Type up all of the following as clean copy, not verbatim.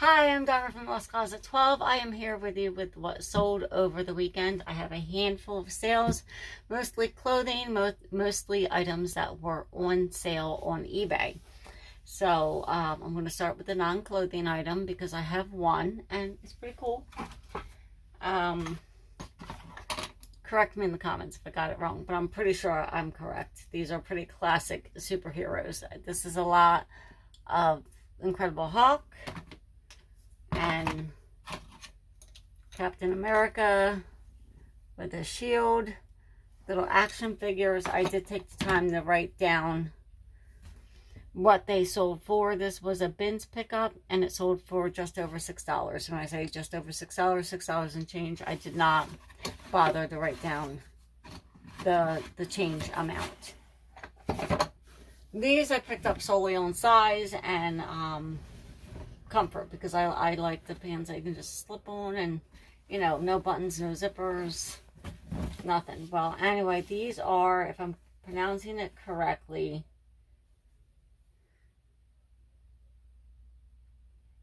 Hi, I'm Donna from Lost Closet 12. I am here with you with what sold over the weekend. I have a handful of sales, mostly clothing, mostly items that were on sale on eBay. So I'm going to start with the non-clothing item because I have one and it's pretty cool. Correct me in the comments if I got it wrong, but I'm pretty sure I'm correct. These are pretty classic superheroes. This is a lot of Incredible Hulk and Captain America with a shield, little action figures. I did take the time to write down what they sold for. This was a bins pickup and it sold for just over $6. When I say just over $6, $6 and change, I did not bother to write down the change amount. These I picked up solely on size and comfort, because I like the pants I can just slip on, and you know, no buttons, no zippers, nothing. Well, anyway, these are, if I'm pronouncing it correctly,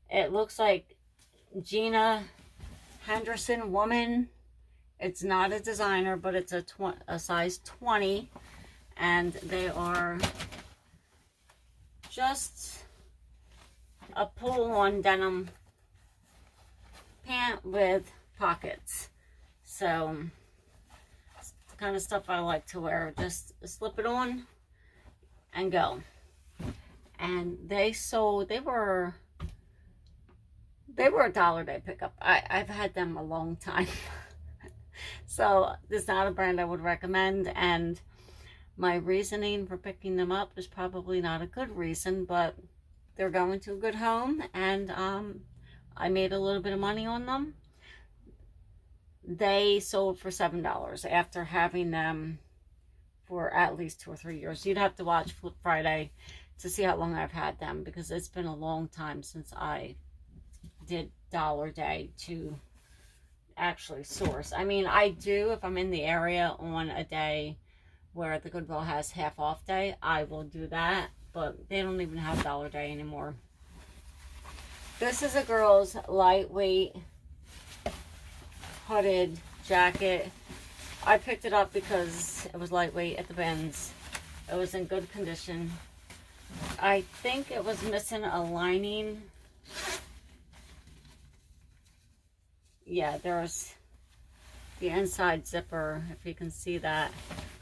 it looks like Gina Henderson woman. It's not a designer, but it's a size 20, and they are just a pull-on denim pant with pockets. So it's the kind of stuff I like to wear. Just slip it on and go. And they sold, they were a $1 pickup. I've had them a long time. So it's not a brand I would recommend, and my reasoning for picking them up is probably not a good reason, but they're going to a good home, and I made a little bit of money on them. They sold for $7 after having them for at least 2 or 3 years. You'd have to watch Flip Friday to see how long I've had them, because it's been a long time since I did Dollar Day to actually source. I mean, I do if I'm in the area on a day where the Goodwill has half off day, I will do that, but they don't even have Dollar Day anymore. This is a girl's lightweight hooded jacket. I picked it up because it was lightweight at the bins. It was in good condition. I think it was missing a lining. Yeah, there's the inside zipper, if you can see that,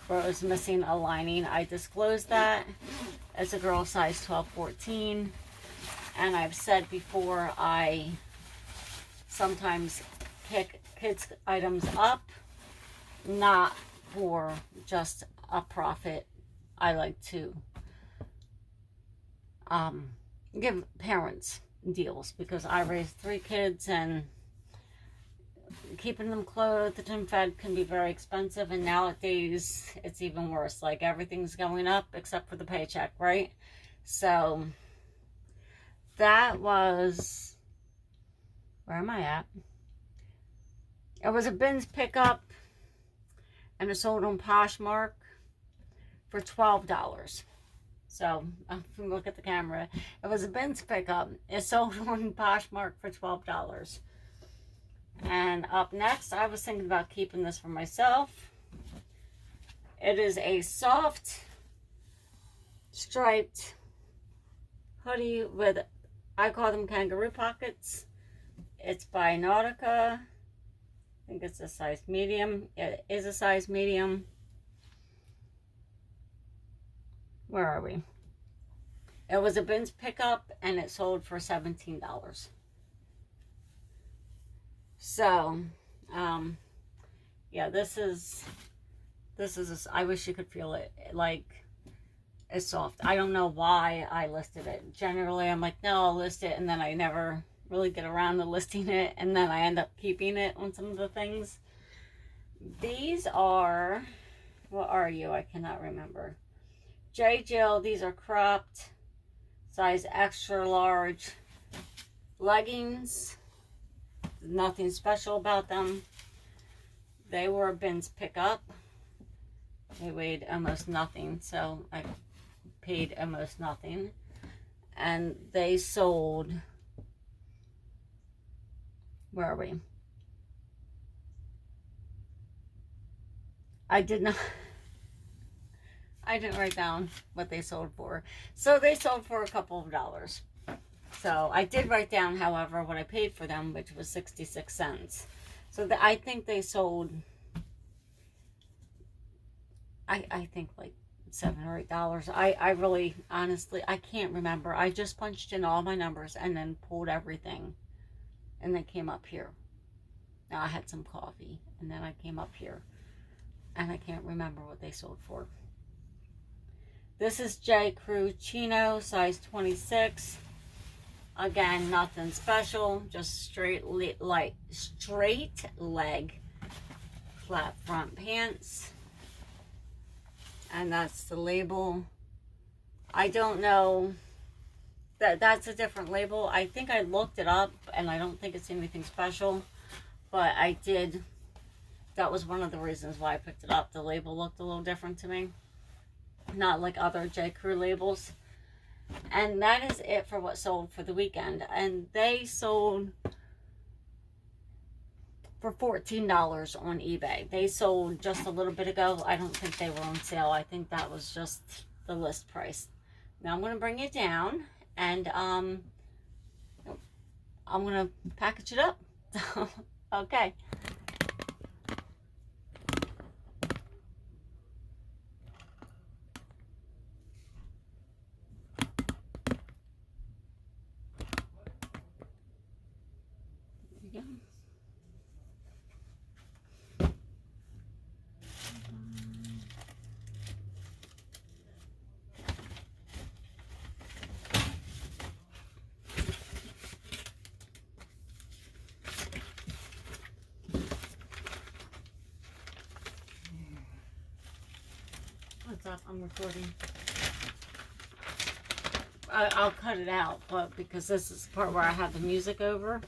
where it was missing a lining. I disclosed that as a girl size 12, 14. And I've said before, I sometimes pick kids' items up, not for just a profit. I like to give parents deals, because I raised 3 kids, and keeping them clothed and fed can be very expensive, and nowadays it's even worse. Like, everything's going up except for the paycheck, right? So that was, where am I at? It was a bins pickup, and it sold on Poshmark for $12. So look at the camera. It was a bins pickup. It sold on Poshmark for $12. And up next, I was thinking about keeping this for myself. It is a soft striped hoodie with, I call them kangaroo pockets. It's by Nautica. I think it's a size medium. It is a size medium. Where are we? It was a bins pickup, and it sold for $17. So, yeah, this is, I wish you could feel it. Like, it's soft. I don't know why I listed it. Generally, I'm like, no, I'll list it, and then I never really get around to listing it, and then I end up keeping it on some of the things. These are, what are you? I cannot remember. J. Jill, these are cropped, size extra large leggings. Nothing special about them. They were a bins pickup. They weighed almost nothing, so I paid almost nothing. And they sold Where are we? I did not, I didn't write down what they sold for. So they sold for a couple of dollars. So I did write down, however, what I paid for them, which was 66 cents. So I think they sold, I think like $7 or $8. I really, honestly, I can't remember. I just punched in all my numbers and then pulled everything and then came up here. Now I had some coffee and then I came up here and I can't remember what they sold for. This is J. Crew Chino, size 26. Again, nothing special, just straight leg, flat front pants. And that's the label. I don't know, that's a different label. I think I looked it up and I don't think it's anything special, but I did, that was one of the reasons why I picked it up. The label looked a little different to me, not like other J. Crew labels. And that is it for what sold for the weekend. And they sold for $14 on eBay. They sold just a little bit ago. I don't think they were on sale. I think that was just the list price. Now I'm going to bring it down and I'm going to package it up. Okay. What's up? I'm recording. I'll cut it out, but because this is the part where I have the music over.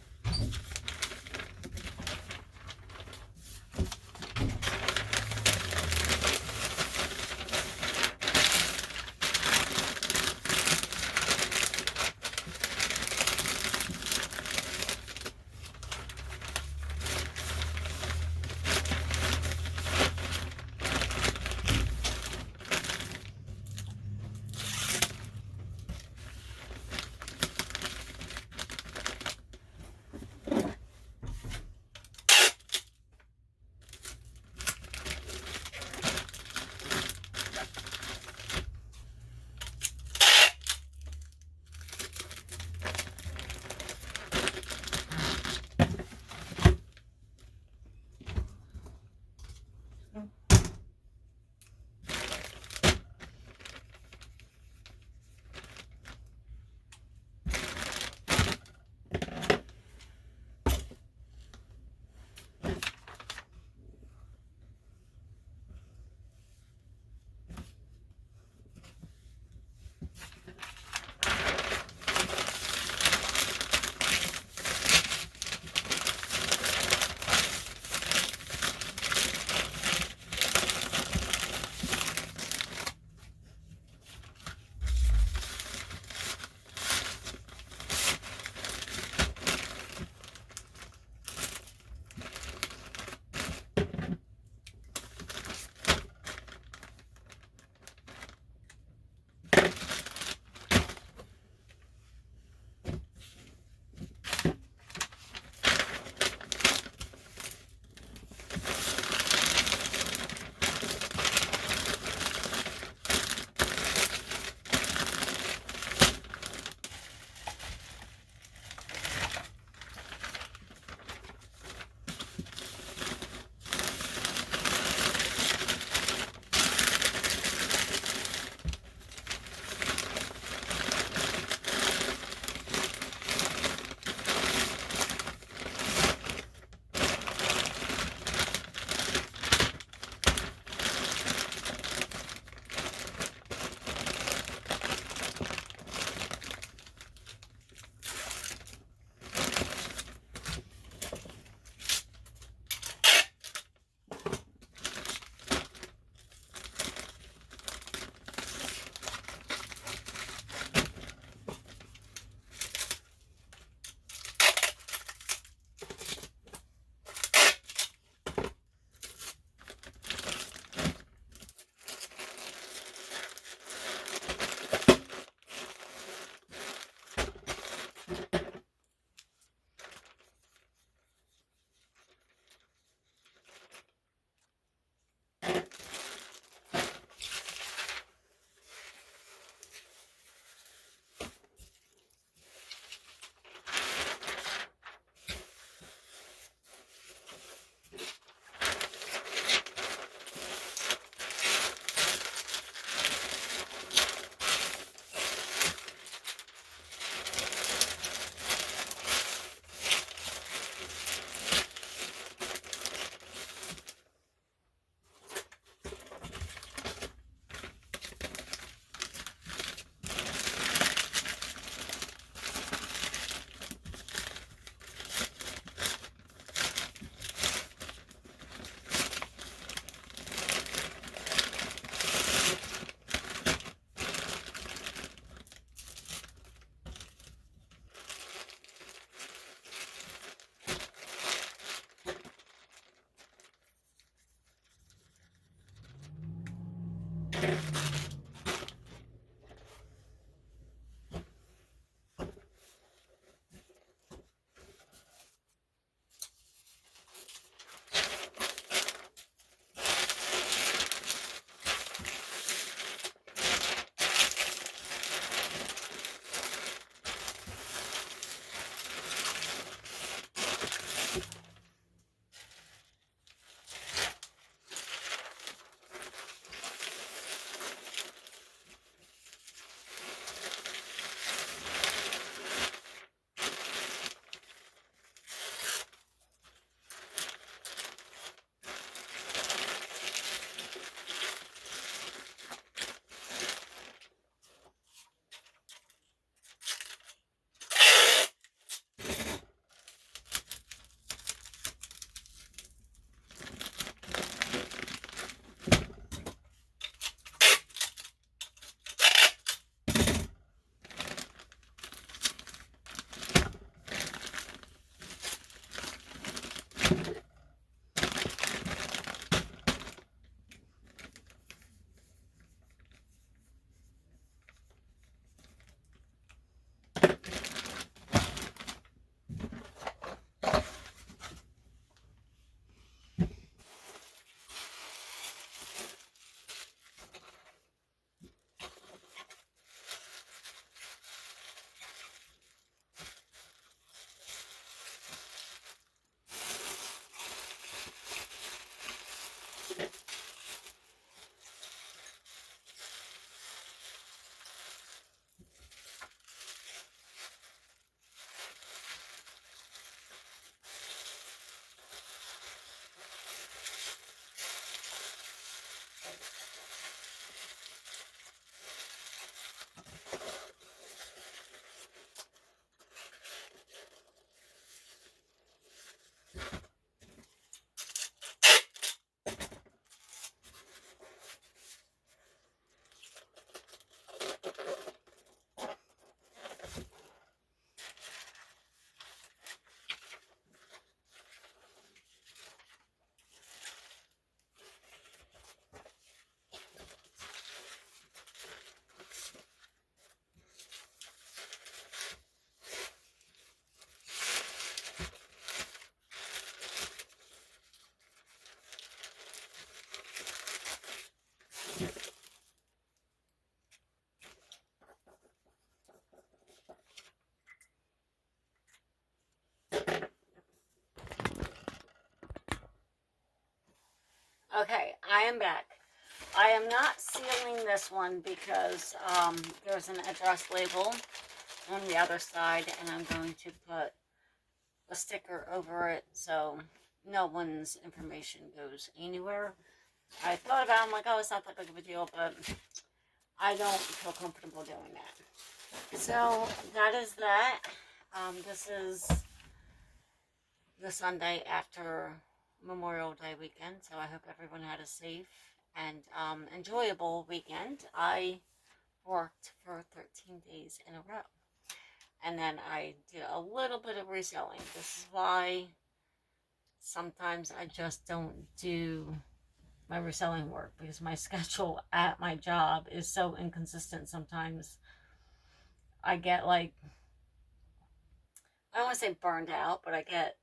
Okay, I am back. I am not sealing this one because there's an address label on the other side, and I'm going to put a sticker over it so no one's information goes anywhere. I thought about it, I'm like, oh, it's not that big of a deal, but I don't feel comfortable doing that. So that is that. This is the Sunday after Memorial Day weekend, so I hope everyone had a safe and enjoyable weekend. I worked for 13 days in a row, and then I did a little bit of reselling. This is why sometimes I just don't do my reselling work, because my schedule at my job is so inconsistent. Sometimes I get like, I don't want to say burned out, but I get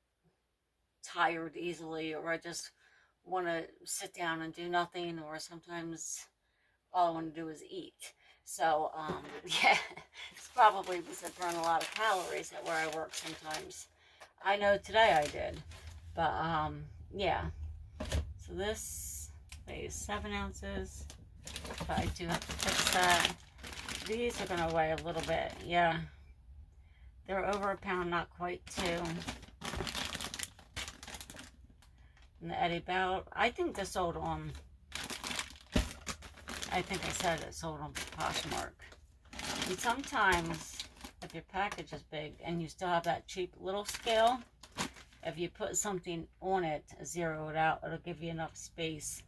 tired easily, or I just want to sit down and do nothing, or sometimes all I want to do is eat. So, yeah, it's probably because I burn a lot of calories at where I work sometimes. I know today I did, but, yeah. So this weighs 7 ounces, but I do have to fix that. These are going to weigh a little bit, yeah. They're over a pound, not quite 2. And the Eddie Bell, I think this sold on, I think I said it sold on Poshmark. And sometimes, if your package is big and you still have that cheap little scale, if you put something on it, zero it out, it'll give you enough space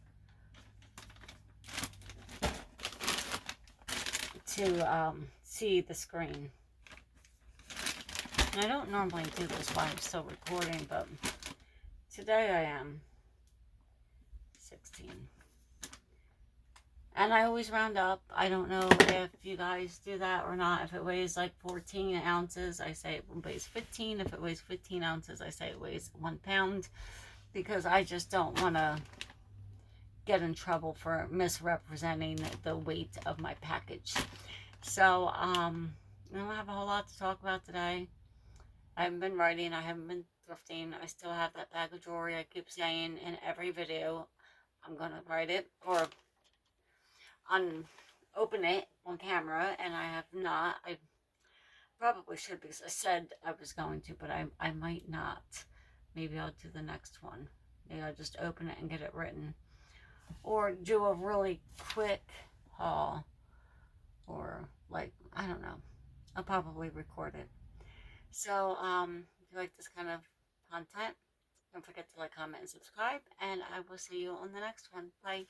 to see the screen. And I don't normally do this while I'm still recording, but today I am. 16. And I always round up. I don't know if you guys do that or not. If it weighs like 14 ounces, I say it weighs 15. If it weighs 15 ounces, I say it weighs 1 pound. Because I just don't want to get in trouble for misrepresenting the weight of my package. So, I don't have a whole lot to talk about today. I haven't been writing. I haven't been thrifting. I still have that bag of jewelry I keep saying in every video. I'm going to write it or open it on camera, and I have not. I probably should, because I said I was going to, but I might not. Maybe I'll do the next one. Maybe I'll just open it and get it written, or do a really quick haul, or like, I don't know. I'll probably record it. So if you like this kind of content, don't forget to like, comment, and subscribe, and I will see you on the next one. Bye.